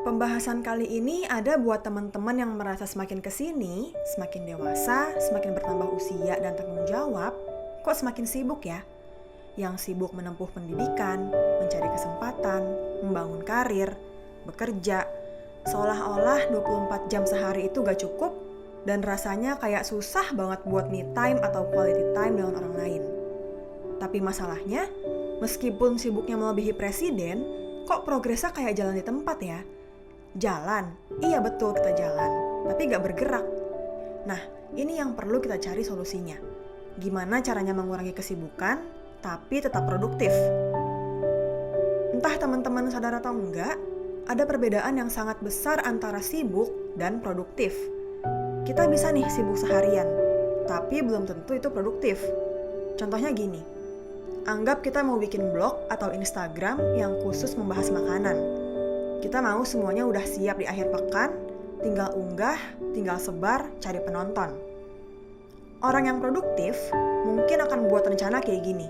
Pembahasan kali ini ada buat teman-teman yang merasa semakin kesini, semakin dewasa, semakin bertambah usia dan tanggung jawab, kok semakin sibuk ya? Yang sibuk menempuh pendidikan, mencari kesempatan, membangun karir, bekerja, seolah-olah 24 jam sehari itu gak cukup dan rasanya kayak susah banget buat me time atau quality time dengan orang lain. Tapi masalahnya, meskipun sibuknya melebihi presiden, kok progresnya kayak jalan di tempat ya? Jalan, iya betul kita jalan, tapi gak bergerak. Nah, ini yang perlu kita cari solusinya. Gimana caranya mengurangi kesibukan, tapi tetap produktif? Entah teman-teman sadar atau enggak, ada perbedaan yang sangat besar antara sibuk dan produktif. Kita bisa nih sibuk seharian, tapi belum tentu itu produktif. Contohnya gini, anggap kita mau bikin blog atau Instagram yang khusus membahas makanan. Kita mau semuanya udah siap di akhir pekan, tinggal unggah, tinggal sebar, cari penonton. Orang yang produktif mungkin akan buat rencana kayak gini.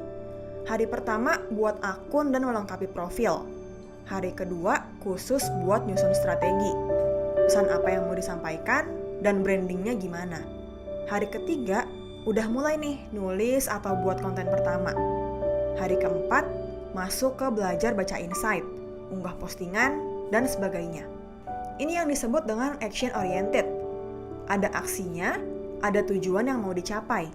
Hari pertama buat akun dan melengkapi profil. Hari kedua khusus buat nyusun strategi. Pesan apa yang mau disampaikan dan brandingnya gimana. Hari ketiga udah mulai nih nulis atau buat konten pertama. Hari keempat masuk ke belajar baca insight, unggah postingan, dan sebagainya. Ini yang disebut dengan action oriented. Ada aksinya, ada tujuan yang mau dicapai.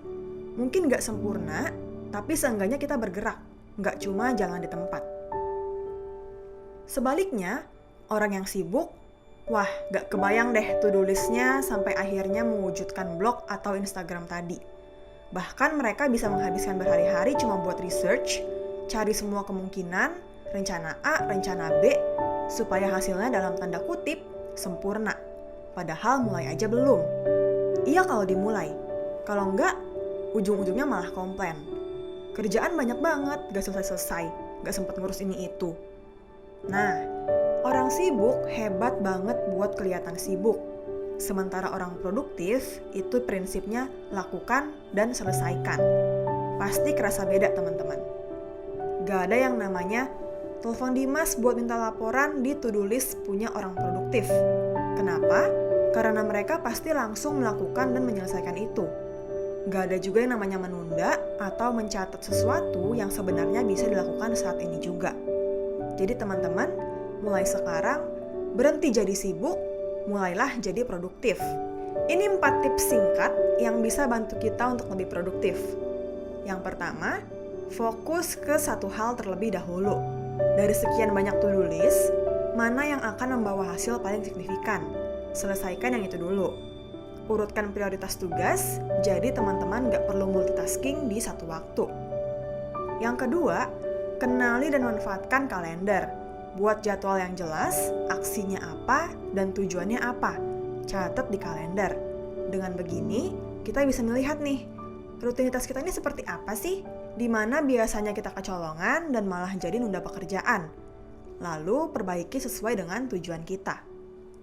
Mungkin gak sempurna, tapi seenggaknya kita bergerak, gak cuma jalan di tempat. Sebaliknya, orang yang sibuk, wah gak kebayang deh to-do list-nya sampai akhirnya mewujudkan blog atau Instagram tadi. Bahkan mereka bisa menghabiskan berhari-hari cuma buat research, cari semua kemungkinan, rencana A, rencana B, supaya hasilnya dalam tanda kutip sempurna. Padahal mulai aja belum. Iya kalau dimulai. Kalau enggak, ujung-ujungnya malah komplain. Kerjaan banyak banget, gak selesai-selesai, gak sempet ngurus ini itu. Nah, orang sibuk hebat banget buat kelihatan sibuk. Sementara orang produktif itu prinsipnya lakukan dan selesaikan. Pasti kerasa beda teman-teman. Gak ada yang namanya telepon Dimas buat minta laporan di to-do list punya orang produktif. Kenapa? Karena mereka pasti langsung melakukan dan menyelesaikan itu. Gak ada juga yang namanya menunda atau mencatat sesuatu yang sebenarnya bisa dilakukan saat ini juga. Jadi teman-teman, mulai sekarang berhenti jadi sibuk, mulailah jadi produktif. Ini 4 tips singkat yang bisa bantu kita untuk lebih produktif. Yang pertama, fokus ke satu hal terlebih dahulu. Dari sekian banyak to-do list, mana yang akan membawa hasil paling signifikan? Selesaikan yang itu dulu. Urutkan prioritas tugas, jadi teman-teman gak perlu multitasking di satu waktu. Yang kedua, kenali dan manfaatkan kalender. Buat jadwal yang jelas, aksinya apa, dan tujuannya apa. Catat di kalender. Dengan begini, kita bisa melihat nih, rutinitas kita ini seperti apa sih? Di mana biasanya kita kecolongan dan malah jadi nunda pekerjaan. Lalu perbaiki sesuai dengan tujuan kita.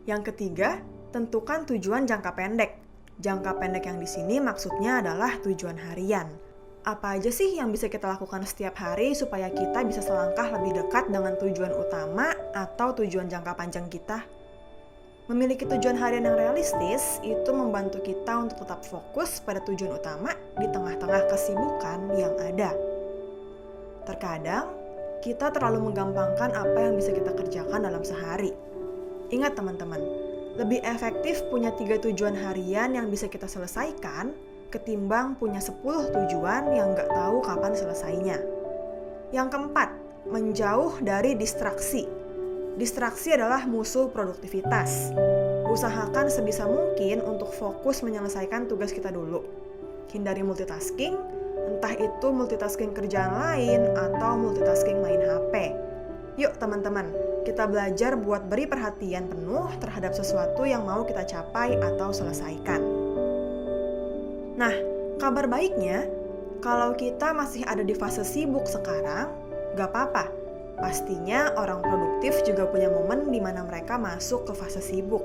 Yang ketiga, tentukan tujuan jangka pendek. Jangka pendek yang di sini maksudnya adalah tujuan harian. Apa aja sih yang bisa kita lakukan setiap hari supaya kita bisa selangkah lebih dekat dengan tujuan utama atau tujuan jangka panjang kita? Memiliki tujuan harian yang realistis itu membantu kita untuk tetap fokus pada tujuan utama di tengah-tengah kesibukan yang ada. Terkadang, kita terlalu menggampangkan apa yang bisa kita kerjakan dalam sehari. Ingat teman-teman, lebih efektif punya 3 tujuan harian yang bisa kita selesaikan ketimbang punya 10 tujuan yang gak tahu kapan selesainya. Yang keempat, menjauh dari distraksi. Distraksi adalah musuh produktivitas. Usahakan sebisa mungkin untuk fokus menyelesaikan tugas kita dulu. Hindari multitasking, entah itu multitasking kerjaan lain atau multitasking main HP. Yuk teman-teman, kita belajar buat beri perhatian penuh terhadap sesuatu yang mau kita capai atau selesaikan. Nah, kabar baiknya, kalau kita masih ada di fase sibuk sekarang, gak apa-apa. Pastinya orang produktif juga punya momen di mana mereka masuk ke fase sibuk.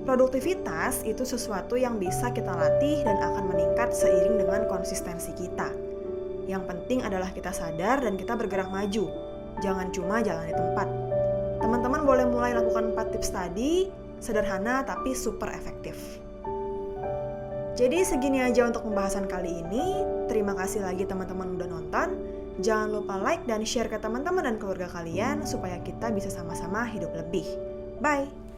Produktivitas itu sesuatu yang bisa kita latih dan akan meningkat seiring dengan konsistensi kita. Yang penting adalah kita sadar dan kita bergerak maju. jangan cuma jalan di tempat. Teman-teman boleh mulai lakukan 4 tips tadi, sederhana tapi super efektif. Jadi segini aja untuk pembahasan kali ini. Terima kasih lagi teman-teman udah nonton. Jangan lupa like dan share ke teman-teman dan keluarga kalian supaya kita bisa sama-sama hidup lebih. Bye!